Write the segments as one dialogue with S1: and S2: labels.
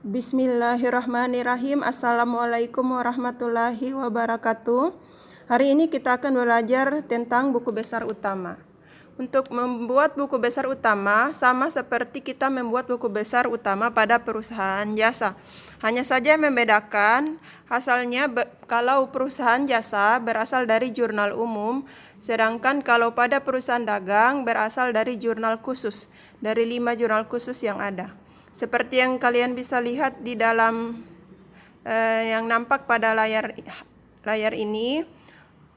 S1: Bismillahirrahmanirrahim. Assalamualaikum warahmatullahi wabarakatuh. Hari ini kita akan belajar tentang buku besar utama. Untuk membuat buku besar utama sama seperti kita membuat buku besar utama pada perusahaan jasa. Hanya saja yang membedakan hasilnya kalau perusahaan jasa berasal dari jurnal umum, sedangkan kalau pada perusahaan dagang berasal dari jurnal khusus, dari 5 jurnal khusus yang ada. Seperti yang kalian bisa lihat di dalam yang nampak pada layar ini,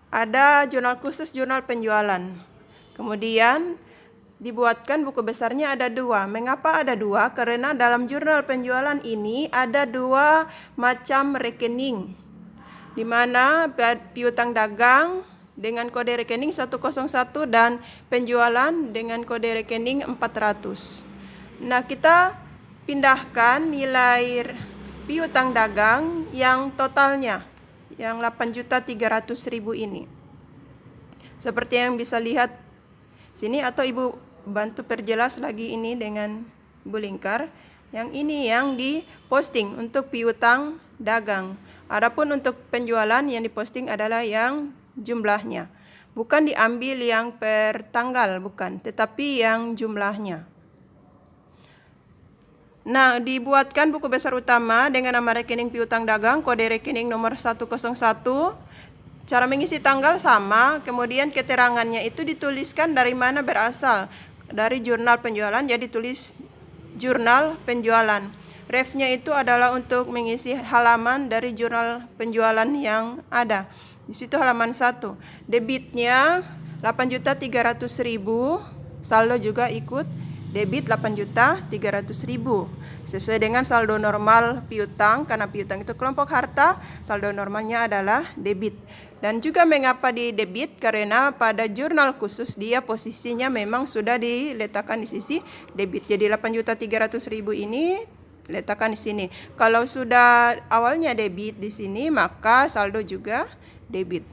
S1: ada jurnal khusus jurnal penjualan. Kemudian dibuatkan buku besarnya ada 2. Mengapa ada 2? Karena dalam jurnal penjualan ini ada 2 macam rekening, di mana piutang dagang dengan kode rekening 101 dan penjualan dengan kode rekening 400. Nah, kita pindahkan nilai piutang dagang yang totalnya, yang 8.300.000 ini. Seperti yang bisa lihat sini, atau Ibu bantu perjelas lagi ini dengan Ibu lingkar. Yang ini yang diposting untuk piutang dagang. Adapun untuk penjualan yang diposting adalah yang jumlahnya. Bukan diambil yang per tanggal, bukan, tetapi yang jumlahnya. Nah, dibuatkan buku besar utama dengan nama rekening piutang dagang, kode rekening nomor 101. Cara mengisi tanggal sama, kemudian keterangannya itu dituliskan dari mana berasal. Dari jurnal penjualan, jadi tulis jurnal penjualan. Refnya itu adalah untuk mengisi halaman dari jurnal penjualan yang ada. Di situ halaman 1. Debitnya 8.300.000, saldo juga ikut debit 8.300.000 sesuai dengan saldo normal piutang, karena piutang itu kelompok harta, saldo normalnya adalah debit. Dan juga mengapa di debit? Karena pada jurnal khusus dia posisinya memang sudah diletakkan di sisi debit. Jadi 8.300.000 ini letakkan di sini. Kalau sudah awalnya debit di sini, maka saldo juga debit.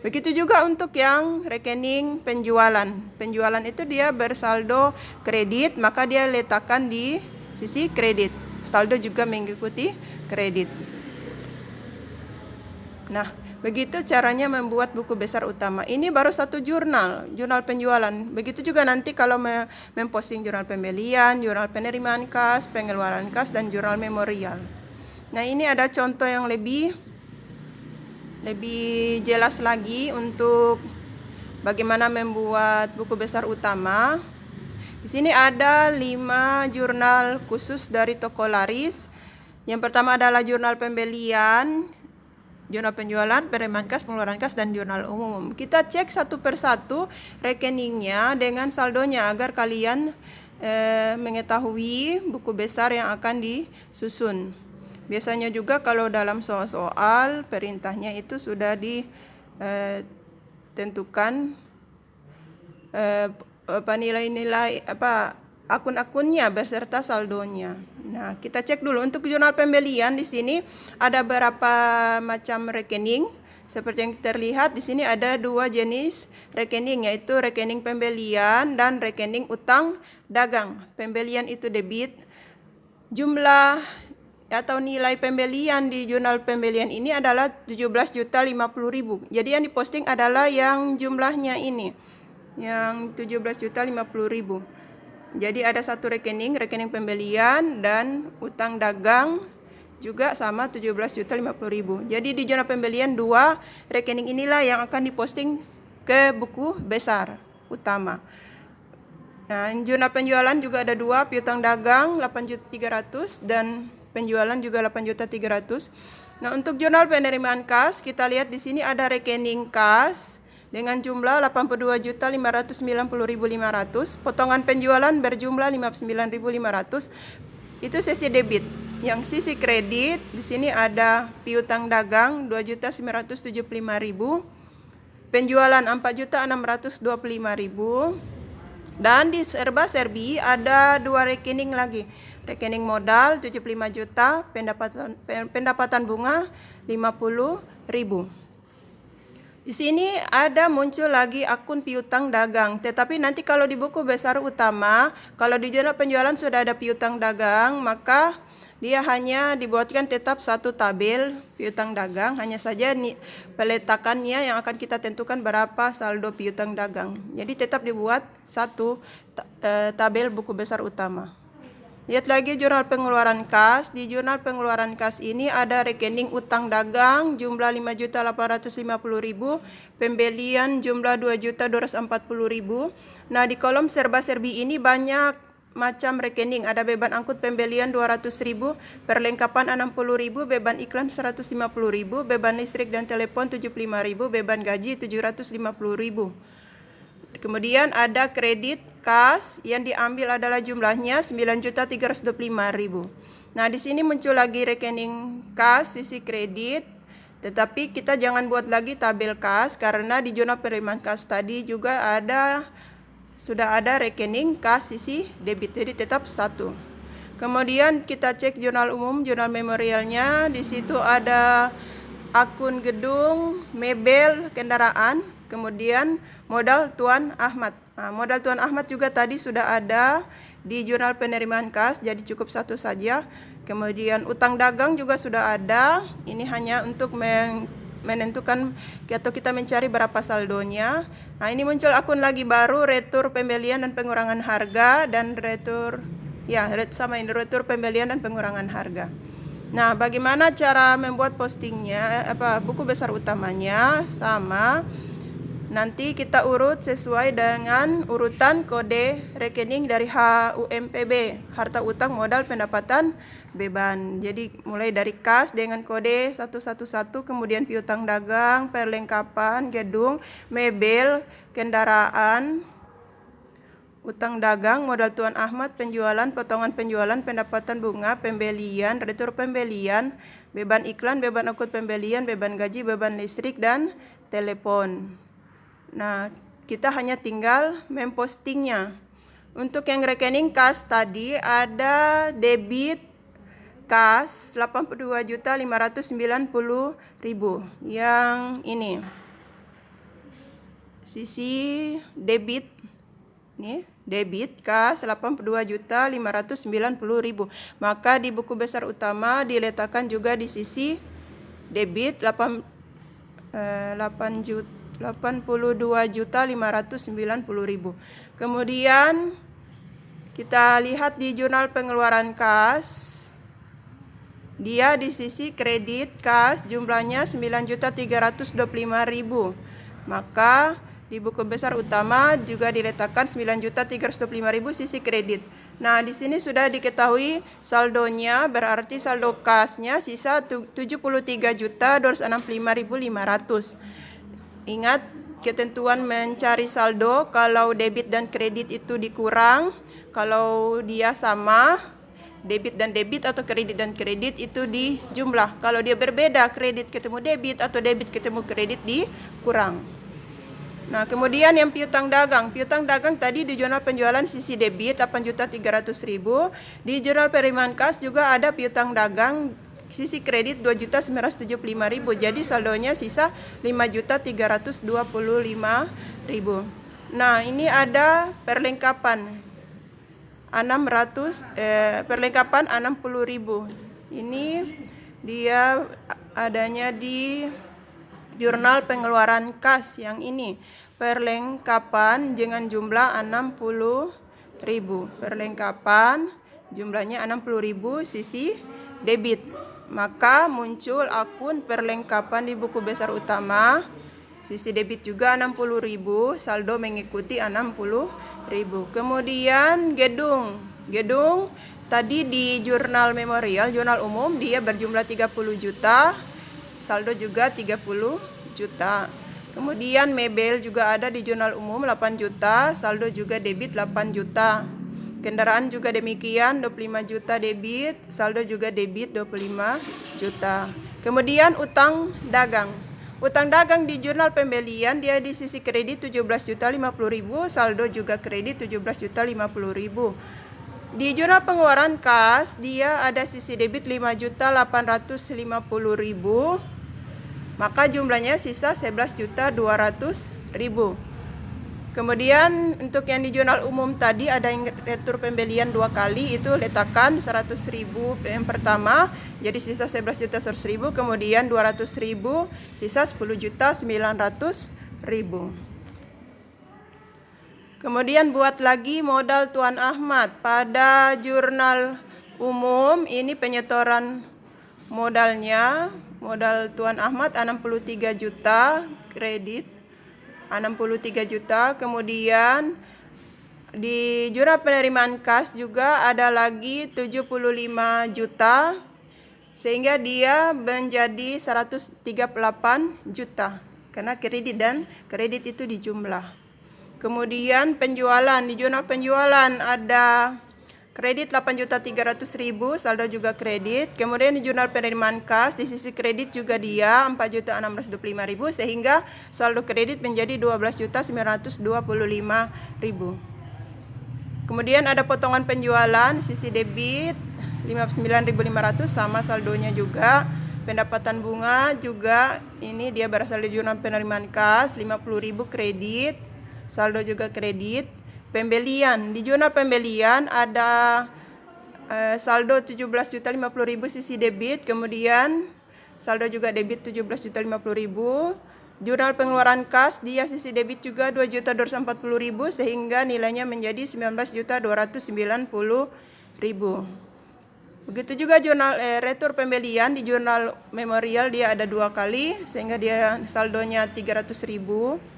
S1: Begitu juga untuk yang rekening penjualan. Penjualan itu dia bersaldo kredit, maka dia letakkan di sisi kredit. Saldo juga mengikuti kredit. Nah, begitu caranya membuat buku besar utama. Ini baru satu jurnal penjualan. Begitu juga nanti kalau memposting jurnal pembelian, jurnal penerimaan kas, pengeluaran kas, dan jurnal memorial. Nah, ini ada contoh yang lebih jelas lagi untuk bagaimana membuat buku besar utama. Di sini ada 5 jurnal khusus dari toko laris. Yang pertama adalah jurnal pembelian, jurnal penjualan, penerimaan kas, pengeluaran kas, dan jurnal umum. Kita cek satu persatu rekeningnya dengan saldonya agar kalian mengetahui buku besar yang akan disusun. Biasanya juga kalau dalam soal perintahnya itu sudah ditentukan nilai-nilai akun-akunnya beserta saldonya. Nah, kita cek dulu untuk jurnal pembelian. Di sini ada beberapa macam rekening. Seperti yang terlihat di sini ada 2 jenis rekening, yaitu rekening pembelian dan rekening utang dagang. Pembelian itu debit. Jumlah atau nilai pembelian di jurnal pembelian ini adalah 17.050.000. Jadi yang diposting adalah yang jumlahnya ini, yang 17.050.000. Jadi ada satu rekening pembelian dan utang dagang juga sama 17.050.000. Jadi di jurnal pembelian 2 rekening inilah yang akan diposting ke buku besar utama. Nah, jurnal penjualan juga ada 2, piutang dagang 8.300.000 dan penjualan juga 8.300.000. Nah, untuk jurnal penerimaan kas, kita lihat di sini ada rekening kas dengan jumlah 82.590.500. Potongan penjualan berjumlah 59.500. Itu sisi debit. Yang sisi kredit di sini ada piutang dagang 2.975.000, penjualan 4.625.000. Dan di serba-serbi ada 2 rekening lagi. Rekening modal 75 juta, pendapatan bunga 50.000. Di sini ada muncul lagi akun piutang dagang. Tetapi nanti kalau di buku besar utama, kalau di jurnal penjualan sudah ada piutang dagang, maka Dia hanya dibuatkan tetap satu tabel piutang dagang, hanya saja peletakannya yang akan kita tentukan berapa saldo piutang dagang. Jadi tetap dibuat satu tabel buku besar utama. Lihat lagi jurnal pengeluaran kas. Di jurnal pengeluaran kas ini ada rekening utang dagang jumlah 5.850.000, pembelian jumlah 2.240.000. Nah, di kolom serba-serbi ini banyak macam rekening. Ada beban angkut pembelian 200.000, perlengkapan 60.000, beban iklan 150.000, beban listrik dan telepon 75.000, beban gaji 750.000. Kemudian ada kredit kas yang diambil adalah jumlahnya 9.325.000. Nah, di sini muncul lagi rekening kas sisi kredit, tetapi kita jangan buat lagi tabel kas karena di jurnal penerimaan kas tadi juga sudah ada rekening kas sisi debit, jadi tetap satu. Kemudian kita cek jurnal umum, jurnal memorialnya. Di situ ada akun gedung, mebel, kendaraan, kemudian modal Tuan Ahmad. Nah, modal Tuan Ahmad juga tadi sudah ada di jurnal penerimaan kas, jadi cukup satu saja. Kemudian utang dagang juga sudah ada. Ini hanya untuk menentukan atau kita mencari berapa saldonya. Nah, ini muncul akun lagi baru, retur pembelian dan pengurangan harga, dan retur pembelian dan pengurangan harga. Nah, bagaimana cara membuat postingnya, buku besar utamanya? Sama. Nanti kita urut sesuai dengan urutan kode rekening dari HUMPB, harta utang modal pendapatan beban. Jadi mulai dari kas dengan kode 111, kemudian piutang dagang, perlengkapan, gedung, mebel, kendaraan, utang dagang, modal Tuan Ahmad, penjualan, potongan penjualan, pendapatan bunga, pembelian, retur pembelian, beban iklan, beban angkut pembelian, beban gaji, beban listrik, dan telepon. Nah, kita hanya tinggal mempostingnya. Untuk yang rekening kas tadi ada debit kas 82.590.000. Yang ini sisi debit, nih debit kas 82.590.000. Maka di buku besar utama diletakkan juga di sisi debit 82.590.000. Kemudian kita lihat di jurnal pengeluaran kas. Dia di sisi kredit kas jumlahnya 9.325.000. Maka di buku besar utama juga diletakkan 9.325.000 sisi kredit. Nah, di sini sudah diketahui saldonya, berarti saldo kasnya sisa 73.265.500. Ingat ketentuan mencari saldo, kalau debit dan kredit itu dikurang, kalau dia sama, debit dan debit atau kredit dan kredit itu dijumlah. Kalau dia berbeda, kredit ketemu debit atau debit ketemu kredit dikurang. Nah, kemudian yang piutang dagang. Piutang dagang tadi di jurnal penjualan sisi debit 8.300.000. Di jurnal penerimaan kas juga ada piutang dagang sisi kredit 2.975.000. Jadi saldonya sisa 5.325.000. Nah, ini ada perlengkapan 60.000. Ini dia adanya di jurnal pengeluaran kas yang ini. Perlengkapan dengan jumlah 60.000. Perlengkapan jumlahnya 60.000 sisi debit. Maka muncul akun perlengkapan di buku besar utama. Sisi debit juga 60.000, saldo mengikuti 60.000. Kemudian gedung. Gedung tadi di jurnal memorial, jurnal umum dia berjumlah 30 juta, saldo juga 30 juta. Kemudian mebel juga ada di jurnal umum 8 juta, saldo juga debit 8 juta. Kendaraan juga demikian, 25 juta debit, saldo juga debit 25 juta. Kemudian utang dagang. Utang dagang di jurnal pembelian dia di sisi kredit 17.050.000, saldo juga kredit 17.050.000. Di jurnal pengeluaran kas dia ada sisi debit 5.850.000. Maka jumlahnya sisa 11.200.000. Kemudian untuk yang di jurnal umum tadi ada yang retur pembelian 2 kali, itu letakkan 100.000 yang pertama, jadi sisa 11.100.000, kemudian 200.000, sisa 10.900.000. Kemudian buat lagi modal Tuan Ahmad. Pada jurnal umum ini penyetoran modalnya, modal Tuan Ahmad 63 juta kredit. 63 juta. Kemudian di jurnal penerimaan kas juga ada lagi 75 juta, sehingga dia menjadi 138 juta karena kredit dan kredit itu dijumlah. Kemudian penjualan, di jurnal penjualan ada kredit 8.300.000, saldo juga kredit. Kemudian di jurnal penerimaan kas di sisi kredit juga dia 4.625.000, sehingga saldo kredit menjadi 12.925.000. Kemudian ada potongan penjualan sisi debit 59.500 sama saldonya juga. Pendapatan bunga juga ini dia berasal dari jurnal penerimaan kas 50.000 kredit, saldo juga kredit. Pembelian, di jurnal pembelian ada saldo 17.050.000 sisi debit, kemudian saldo juga debit 17.050.000. Jurnal pengeluaran kas dia sisi debit juga 2.240.000, sehingga nilainya menjadi 19.290.000. Begitu juga jurnal retur pembelian, di jurnal memorial dia ada 2 kali, sehingga dia saldonya 300.000.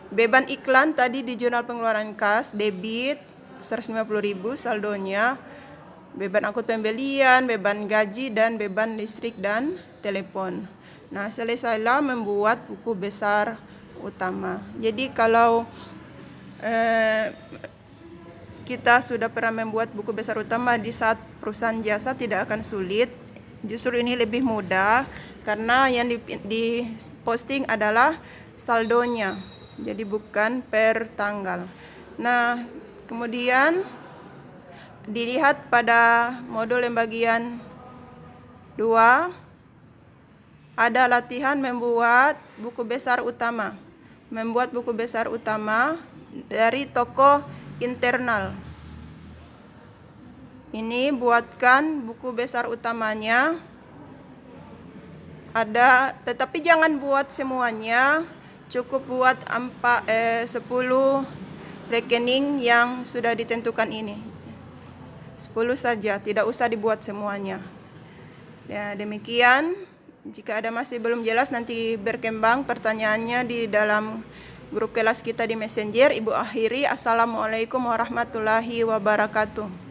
S1: Beban iklan tadi di jurnal pengeluaran kas debit 150.000 saldonya. Beban angkut pembelian, beban gaji, dan beban listrik dan telepon. Nah, selesailah membuat buku besar utama. Jadi kalau kita sudah pernah membuat buku besar utama di saat perusahaan jasa tidak akan sulit. Justru ini lebih mudah karena yang di posting adalah saldonya. Jadi bukan per tanggal. Nah, kemudian dilihat pada modul yang bagian 2 ada latihan membuat buku besar utama. Membuat buku besar utama dari tokoh internal. Ini buatkan buku besar utamanya. Ada, tetapi jangan buat semuanya. Cukup buat 10 rekening yang sudah ditentukan ini. 10 saja, tidak usah dibuat semuanya. Ya, demikian. Jika ada masih belum jelas, nanti berkembang pertanyaannya di dalam grup kelas kita di Messenger. Ibu akhiri, Assalamualaikum warahmatullahi wabarakatuh.